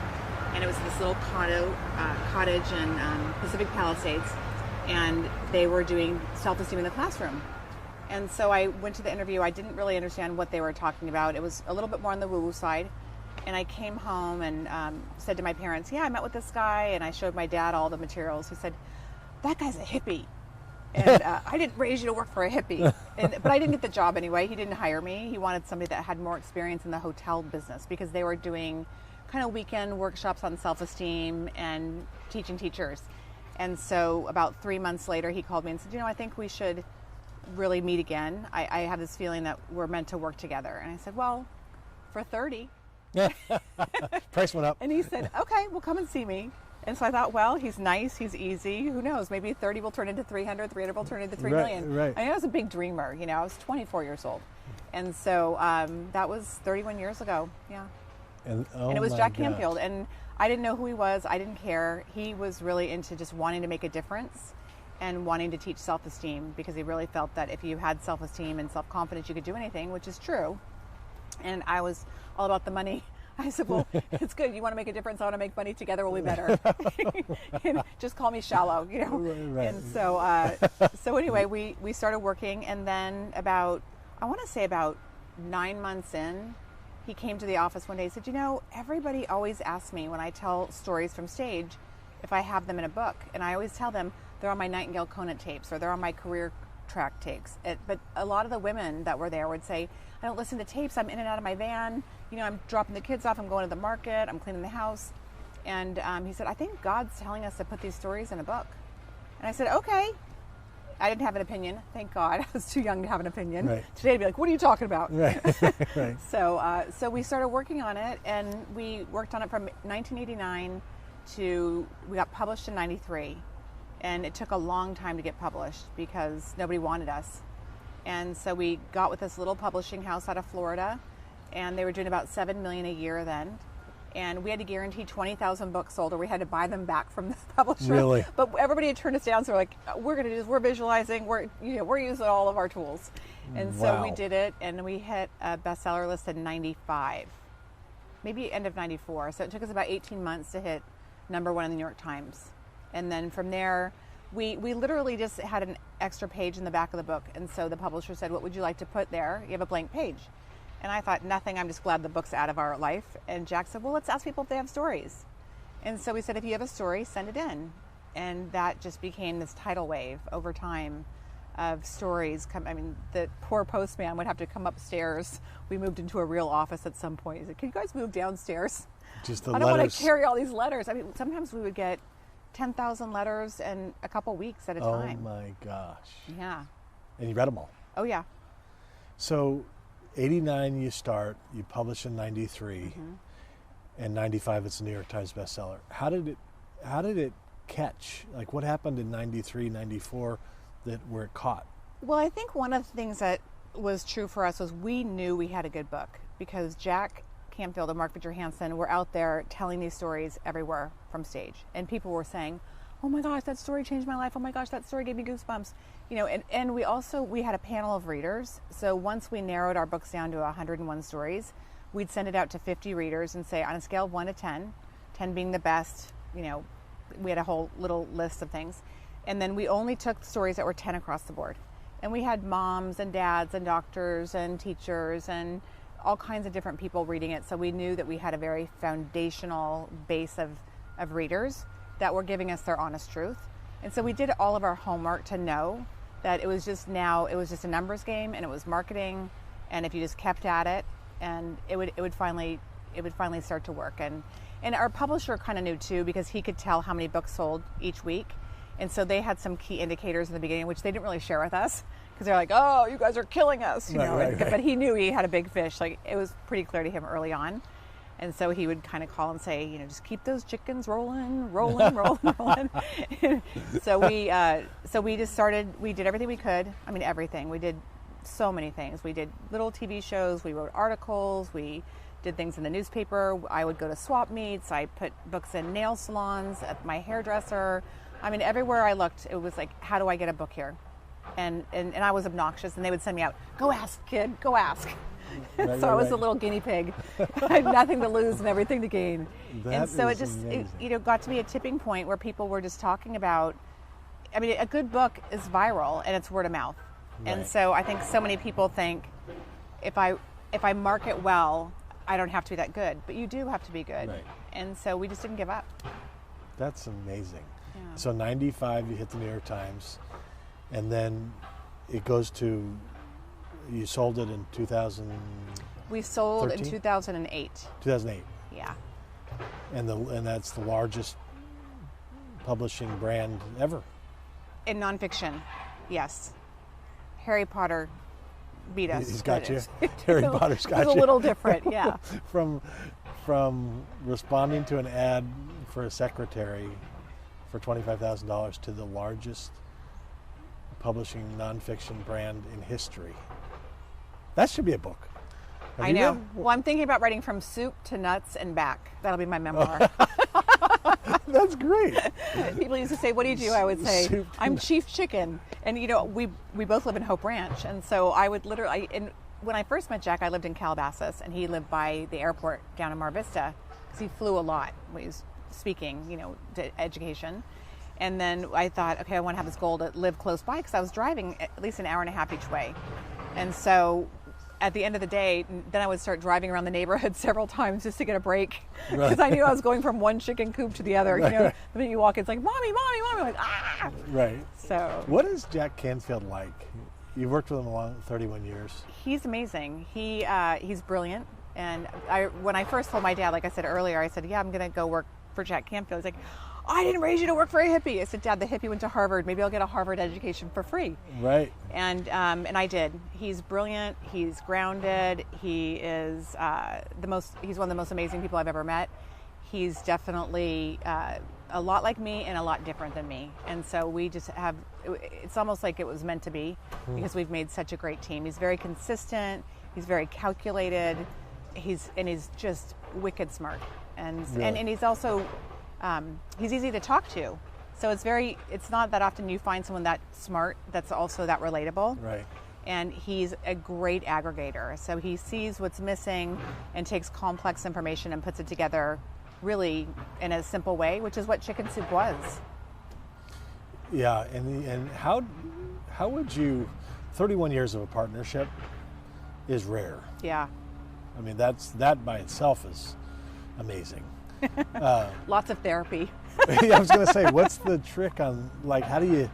and it was this little cottage in Pacific Palisades, and they were doing self-esteem in the classroom. And so I went to the interview. I didn't really understand what they were talking about. It was a little bit more on the woo-woo side. And I came home and said to my parents, yeah, I met with this guy, and I showed my dad all the materials. He said, that guy's a hippie. And I didn't raise you to work for a hippie. But I didn't get the job anyway. He didn't hire me. He wanted somebody that had more experience in the hotel business because they were doing kind of weekend workshops on self-esteem and teaching teachers. And so about 3 months later, he called me and said, you know, I think we should really meet again. I have this feeling that we're meant to work together. And I said, well, for 30. Price went up. And he said, okay, well, come and see me. And so I thought, well, he's nice, he's easy. Who knows? Maybe 30 will turn into 300, 300 will turn into 3 million. Right. I was a big dreamer. You know, I was 24 years old. And so that was 31 years ago. Yeah. And it was Jack Canfield. And I didn't know who he was. I didn't care. He was really into just wanting to make a difference and wanting to teach self-esteem because he really felt that if you had self-esteem and self-confidence, you could do anything, which is true. And I was all about the money. I said, well, it's good. You want to make a difference. I want to make money. Together we'll be better. And just call me shallow, you know. Right. And so anyway, we started working, and then about 9 months in, he came to the office one day and said, you know, everybody always asks me when I tell stories from stage if I have them in a book. And I always tell them they're on my Nightingale Conant tapes or they're on my career track tapes. But a lot of the women that were there would say, I don't listen to tapes. I'm in and out of my van. You know, I'm dropping the kids off. I'm going to the market. I'm cleaning the house. And he said, I think God's telling us to put these stories in a book. And I said, okay. I didn't have an opinion. Thank God. I was too young to have an opinion. Right. Today I'd be like, what are you talking about? Right. Right. So we started working on it, and we worked on it from 1989 we got published in 93. And it took a long time to get published because nobody wanted us. And so we got with this little publishing house out of Florida, and they were doing about $7 million a year then. and we had to guarantee 20,000 books sold, or we had to buy them back from the publisher. Really? But everybody had turned us down, so we're like, we're going to do this. We're visualizing. We're using all of our tools, and so we Wow. did it, and we hit a bestseller list in '95, maybe end of '94. So it took us about 18 months to hit #1 in the New York Times, and then from there, we literally just had an extra page in the back of the book, and so the publisher said, "What would you like to put there?" You have a blank page. And I thought, nothing, I'm just glad the book's out of our life. And Jack said, well, let's ask people if they have stories. And so we said, if you have a story, send it in. And that just became this tidal wave over time of stories. The poor postman would have to come upstairs. We moved into a real office at some point. He said, can you guys move downstairs? Just the I don't want letters. to carry all these letters. Sometimes we would get 10,000 letters in a couple weeks at a time. Oh my gosh. Yeah. And you read them all. Oh, yeah. So 89 you start, you publish in 93, and 95 it's a New York Times bestseller. How did it catch? Like what happened in 93, 94 where it caught? Well, I think one of the things that was true for us was we knew we had a good book because Jack Canfield and Mark Victor Hansen were out there telling these stories everywhere from stage. And people were saying, oh my gosh, that story changed my life. Oh my gosh, that story gave me goosebumps. And we had a panel of readers. So once we narrowed our books down to 101 stories, we'd send it out to 50 readers and say on a scale of 1 to 10, 10 being the best, we had a whole little list of things. And then we only took stories that were 10 across the board. And we had moms and dads and doctors and teachers and all kinds of different people reading it. So we knew that we had a very foundational base of readers that were giving us their honest truth. And so we did all of our homework to know that it was just a numbers game, and it was marketing, and if you just kept at it, and it would finally start to work. And our publisher kind of knew too, because he could tell how many books sold each week. And so they had some key indicators in the beginning, which they didn't really share with us, because they're like, oh, you guys are killing us, Right. But he knew he had a big fish. Like, it was pretty clear to him early on. And so he would kind of call and say, just keep those chickens rolling. So we just started, we did everything we could. Everything. We did so many things. We did little TV shows, we wrote articles, we did things in the newspaper. I would go to swap meets. I put books in nail salons, at my hairdresser. Everywhere I looked, it was like, how do I get a book here? And I was obnoxious, and they would send me out, go ask, kid, go ask. Right, So I was right. a little guinea pig. I had nothing to lose and everything to gain. That And so is it just, amazing. got to be a tipping point where people were just talking about, a good book is viral and it's word of mouth. And Right. so I think so many people think if I market well, I don't have to be that good, but you do have to be good. Right. And so we just didn't give up. That's amazing. Yeah. So 95 you hit the New York Times, and then it goes to, you sold it in 2000, We sold 13? in 2008. 2008, Yeah. and that's the largest publishing brand ever. In nonfiction, yes. Harry Potter beat us. He's got but you. it's- Harry Potter's got It's a you. little different, yeah. From responding to an ad for a secretary for $25,000 to the largest publishing nonfiction brand in history. That should be a book. Have I you know. read- Well, I'm thinking about writing from soup to nuts and back. That'll be my memoir. That's great. People used to say, what do you do? I would say, Soup to I'm nuts. Chief Chicken. And, we both live in Hope Ranch. And so I would literally, and when I first met Jack, I lived in Calabasas, and he lived by the airport down in Mar Vista, because he flew a lot when he was speaking, to education. And then I thought, okay, I want to have this goal to live close by, because I was driving at least an hour and a half each way. And so at the end of the day, then I would start driving around the neighborhood several times just to get a break, because I knew I was going from one chicken coop to the other. The minute you walk in, it's like, mommy, mommy, mommy, like, ah! Right. So What is Jack Canfield like? You've worked with him a 31 years. he's amazing. He's brilliant. And when I first told my dad, like I said earlier, I said, yeah, I'm going to go work for Jack Canfield. He's like, I didn't raise you to work for a hippie. I said, Dad, the hippie went to Harvard. Maybe I'll get a Harvard education for free. Right. And I did. He's brilliant. He's grounded. He is he's one of the most amazing people I've ever met. He's definitely a lot like me and a lot different than me. And so we just have, it's almost like it was meant to be, because we've made such a great team. He's very consistent. He's very calculated. He's just wicked smart, and Really? and he's also he's easy to talk to. So it's not that often you find someone that smart that's also that relatable. Right. And he's a great aggregator. So he sees what's missing and takes complex information and puts it together really in a simple way, which is what Chicken Soup was. Yeah, and how would you? 31 years of a partnership is rare. Yeah. I mean, that by itself is amazing. Lots of therapy. Yeah, I was going to say, what's the trick on, like, how do you,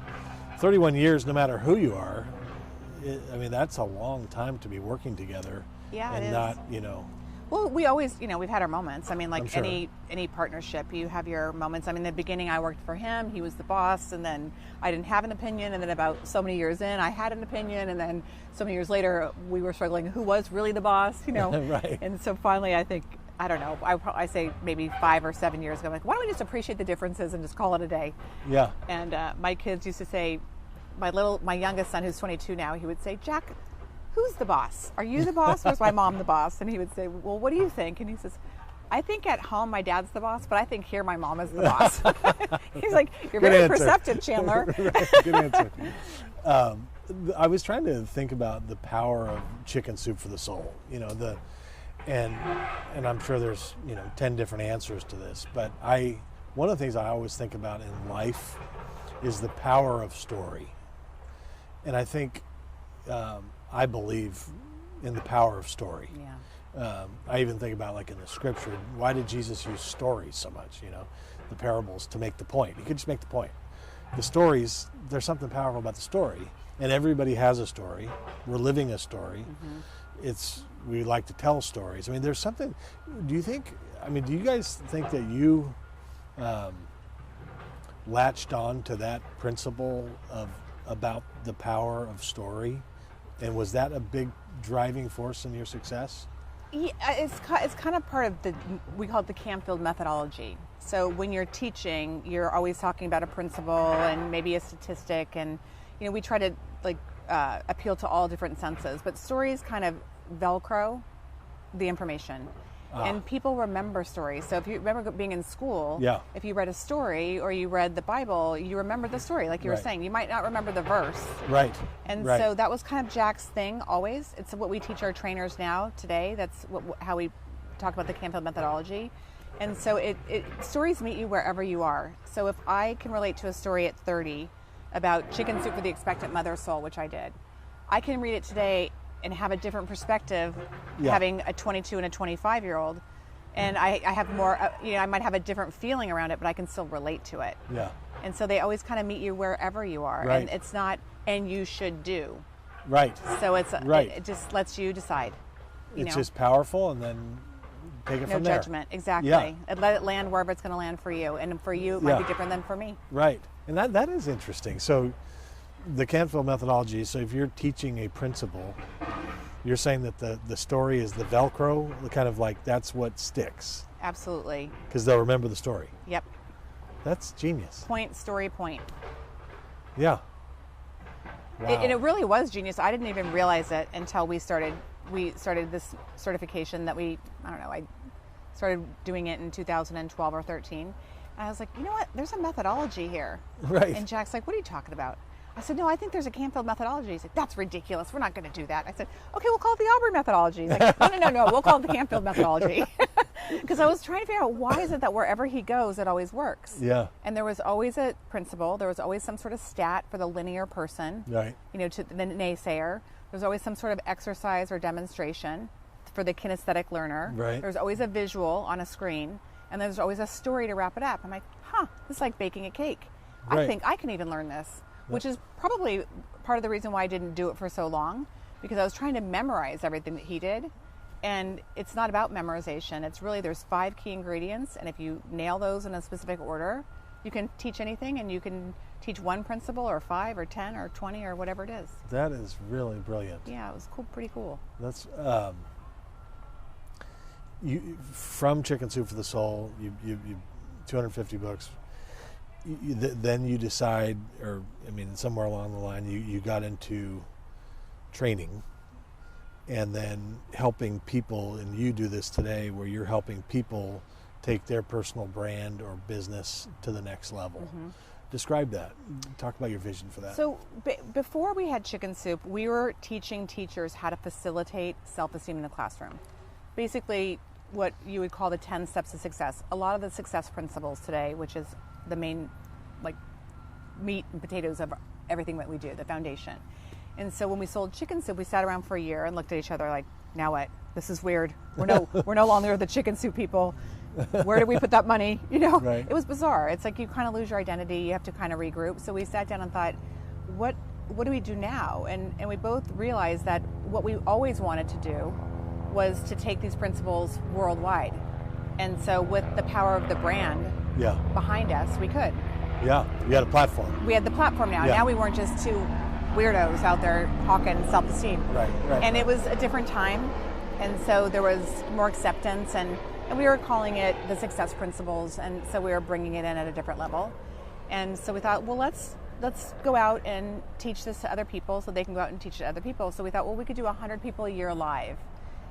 31 years, no matter who you are, I mean, that's a long time to be working together. Yeah, and it is. not, you know. Well, we always, we've had our moments. I mean, like sure. any partnership, you have your moments. I mean, in the beginning, I worked for him. He was the boss, and then I didn't have an opinion. And then about so many years in, I had an opinion. And then so many years later, we were struggling. Who was really the boss? Right. And so finally, I think, I don't know. I say maybe 5 or 7 years ago, I'm like, why don't we just appreciate the differences and just call it a day? Yeah. And my kids used to say, my youngest son, who's 22 now, he would say, Jack, who's the boss? Are you the boss or is my mom the boss? And he would say, well, what do you think? And he says, I think at home my dad's the boss, but I think here my mom is the boss. He's like, you're Good very answer. perceptive, Chandler. Right, good answer. I was trying to think about the power of Chicken Soup for the Soul. And I'm sure there's 10 different answers to this, but one of the things I always think about in life is the power of story. And I think I believe in the power of story. Yeah. I even think about, like, in the scripture, why did Jesus use stories so much? The parables, to make the point. He could just make the point. The stories, there's something powerful about the story, and everybody has a story. We're living a story. Mm-hmm. We like to tell stories. I mean, there's something. Do you guys think that you latched on to that principle about the power of story, and was that a big driving force in your success? Yeah, it's kind of part of we call it the Canfield methodology. So when you're teaching, you're always talking about a principle and maybe a statistic, and we try to appeal to all different senses. But stories kind of Velcro the information. And people remember stories. So if you remember being in school, if you read a story or you read the Bible, you remember the story, like you were saying. You might not remember the verse. Right. And so that was kind of Jack's thing always. It's what we teach our trainers now today. That's how we talk about the Canfield methodology. And so stories meet you wherever you are. So if I can relate to a story at 30 about Chicken Soup for the Expectant Mother's Soul, which I did, I can read it today and have a different perspective, having a 22 and a 25-year-old, and I have more. I might have a different feeling around it, but I can still relate to it. Yeah. And so they always kind of meet you wherever you are, and it's not, and you should do. Right. So it just lets you decide. It's just powerful, and then take it from there. No judgment, exactly. Yeah. And let it land wherever it's going to land for you, and for you it might be different than for me. Right, and that is interesting. So the Canfield methodology, so if you're teaching a principle, you're saying that the story is the Velcro, kind of like that's what sticks. Absolutely. Because they'll remember the story. Yep. That's genius. Point, story, point. Yeah. Wow. And it really was genius. I didn't even realize it until we started this certification that I started doing it in 2012 or 13. And I was like, you know what? There's a methodology here. Right. And Jack's like, what are you talking about? I said, no, I think there's a Canfield methodology. He's like, that's ridiculous. We're not going to do that. I said, okay, we'll call it the Aubrey methodology. He's like, no, we'll call it the Canfield methodology. Because I was trying to figure out, why is it that wherever he goes, it always works? Yeah. And there was always a principle. There was always some sort of stat for the linear person. Right. To the naysayer. There's always some sort of exercise or demonstration for the kinesthetic learner. Right. There's always a visual on a screen. And there's always a story to wrap it up. I'm like, this is like baking a cake. Right. I think I can even learn this. Which is probably part of the reason why I didn't do it for so long, because I was trying to memorize everything that he did. And it's not about memorization. It's really, there's 5 key ingredients, and if you nail those in a specific order, you can teach anything, and you can teach one principle or 5 or 10 or 20 or whatever it is. That is really brilliant. Yeah, it was cool, pretty cool. That's you from Chicken Soup for the Soul. You 250 books. Then you decide, somewhere along the line, you got into training, and then helping people, and you do this today where you're helping people take their personal brand or business to the next level. Describe that. Talk about your vision for that. So before we had Chicken Soup, we were teaching teachers how to facilitate self-esteem in the classroom. Basically, what you would call the 10 steps to success. A lot of the success principles today, which is the main, like, meat and potatoes of everything that we do, the foundation. And so when we sold Chicken Soup, we sat around for a year and looked at each other like, now what? This is weird. We're no longer the Chicken Soup people. Where did we put that money? You know, Right. It was bizarre. It's like you kind of lose your identity. You have to kind of regroup. So we sat down and thought, what do we do now? And we both realized that what we always wanted to do was to take these principles worldwide. And so with the power of the brand Yeah. behind us, we could. Yeah. You had a platform. We had the platform now. Yeah. Now we weren't just two weirdos out there hawking self-esteem. Right. And it was a different time. And so there was more acceptance, and we were calling it the success principles, and so we were bringing it in at a different level. And so we thought, well, let's go out and teach this to other people so they can go out and teach it to other people. So we thought, well, we could do 100 people a year live.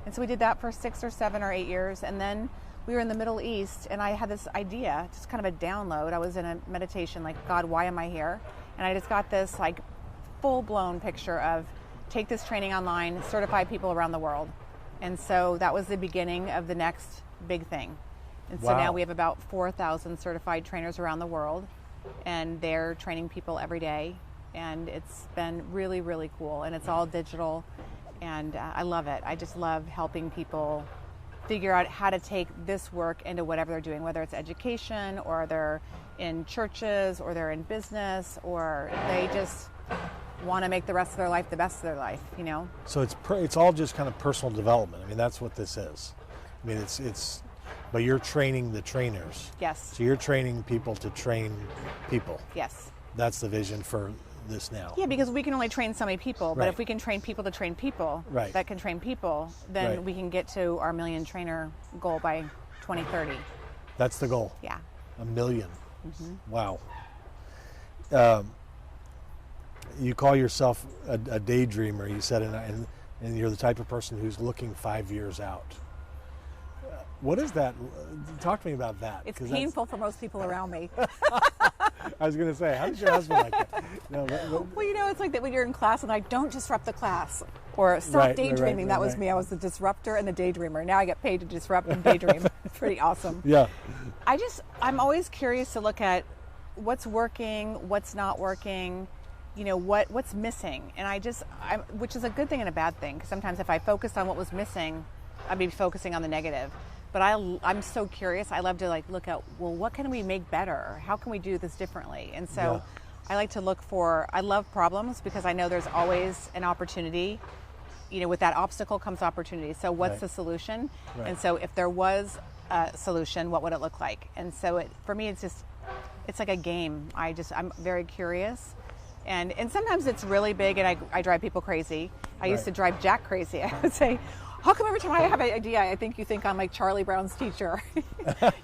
And so we did that for 6 or 7 or 8 years, and then we were in the Middle East, and I had this idea, just kind of a download. I was in a meditation, like, God, why am I here? And I just got this like full-blown picture of take this training online, certify people around the world. And so that was the beginning of the next big thing. And so Wow. now we have about 4,000 certified trainers around the world, and they're training people every day. And it's been really, really cool. And it's all digital, and I love it. I just love helping people figure out how to take this work into whatever they're doing, whether it's education, or they're in churches, or they're in business, or they just want to make the rest of their life the best of their life, you know? So it's all just kind of personal development. I mean, that's what this is. I mean, but you're training the trainers. Yes. So you're training people to train people. Yes. That's the vision for this now. Yeah, because we can only train so many people, but Right. if we can train people to train people Right. that can train people, then Right. we can get to our 1 million trainer goal by 2030. That's the goal. Yeah. 1 million. Mm-hmm. Wow. You call yourself a daydreamer, you said, and you're the type of person who's looking 5 years out. What is that? Talk to me about that. It's 'cause painful for most people around me. I was going to say, how does your husband like that? No, Well, you know, it's like that when you're in class and I don't disrupt the class, or stop Right, daydreaming. That was right. me. I was the disruptor and the daydreamer. Now I get paid to disrupt and daydream. It's pretty awesome. yeah. I'm always curious to look at what's working, what's not working, you know, what's missing. And which is a good thing and a bad thing, because sometimes if I focused on what was missing, I'd be focusing on the negative. But I'm so curious. I love to look at, well, what can we make better? How can we do this differently? And so Yeah. I like to I love problems, because I know there's always an opportunity. You know, with that obstacle comes opportunity. So what's Right. the solution? Right. And so if there was a solution, what would it look like? And so for me, it's like a game. I'm very curious. And sometimes it's really big, and I drive people crazy. I used to Right. drive Jack crazy. I would say, how come every time I have an idea, I think you think I'm like Charlie Brown's teacher?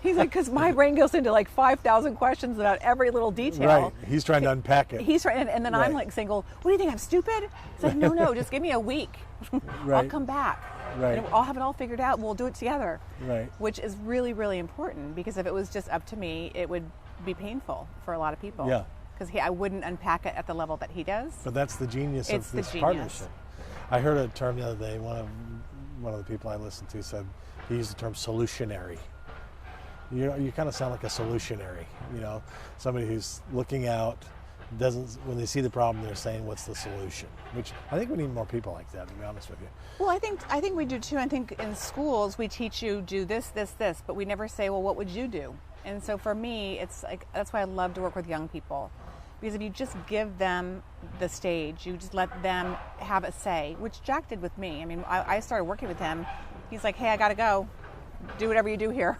He's like, because my brain goes into like 5,000 questions about every little detail. Right. He's trying to unpack it. He's trying, and then I'm Right. like saying, well, what do you think, I'm stupid? It's like, no, just give me a week. I'll Right. come back. Right. And I'll have it all figured out, and we'll do it together. Right. Which is really, really important, because if it was just up to me, it would be painful for a lot of people. Yeah. Because I wouldn't unpack it at the level that he does. But that's the genius It's of the this genius. partnership. I heard a term the other day. One of the people I listened to said he used the term solutionary. You kind of sound like a solutionary. You know, somebody who's looking out, when they see the problem, they're saying, "What's the solution?" Which I think we need more people like that. To be honest with you. Well, I think we do too. I think in schools we teach you do this, but we never say, well, what would you do? And so for me, it's like, that's why I love to work with young people. Because if you just give them the stage, you just let them have a say, which Jack did with me. I mean, I started working with him. He's like, hey, I got to go. Do whatever you do here.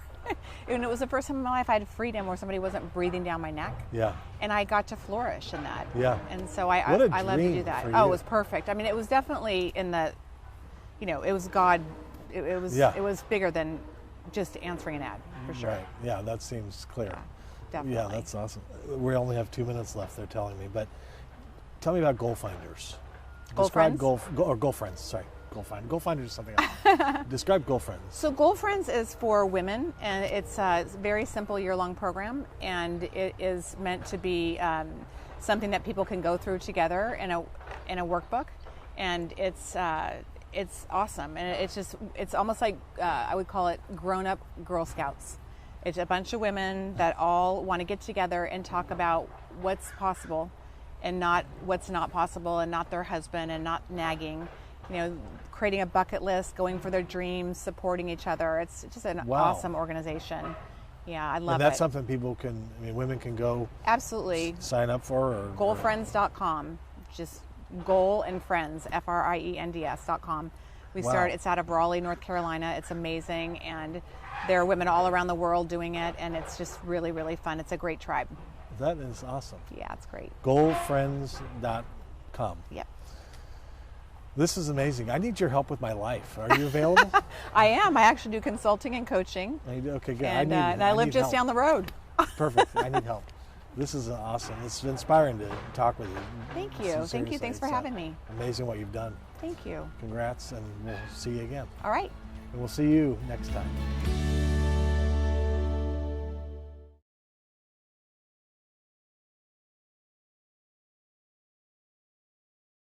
And it was the first time in my life I had freedom where somebody wasn't breathing down my neck. Yeah. And I got to flourish in that. Yeah. And so What I a love to do dream that. for Oh, you. it was perfect. I mean, it was definitely in the, it was God. It was Yeah. it was bigger than just answering an ad, for sure. Right. Yeah, that seems clear. Yeah, definitely. Yeah, that's awesome. We only have 2 minutes left, they're telling me. But tell me about goal finders. Goal Describe friends? goal friends, sorry. Goalfinder is something else. Describe Goalfriends. So Girlfriends is for women, and it's a very simple year-long program, and it is meant to be something that people can go through together in a workbook, and it's awesome, and it's almost like I would call it grown-up Girl Scouts. It's a bunch of women that all want to get together and talk about what's possible and not what's not possible, and not their husband, and not nagging, creating a bucket list, going for their dreams, supporting each other. It's just an awesome organization. Yeah, I love it. And that's something women can go absolutely sign up for? Or Goalfriends.com. Just Goal and Friends, FRIENDS.com. It's out of Raleigh, North Carolina. It's amazing, and there are women all around the world doing it, and it's just really, really fun. It's a great tribe. That is awesome. Yeah, it's great. Goalfriends.com. Yep. This is amazing. I need your help with my life. Are you available? I am. I actually do consulting and coaching. Okay, good. And I live just down the road. Perfect. I need help. This is awesome. It's inspiring to talk with you. Thank you. Thank you. Thanks for having me. Amazing what you've done. Thank you. Congrats, and we'll see you again. All right. And we'll see you next time.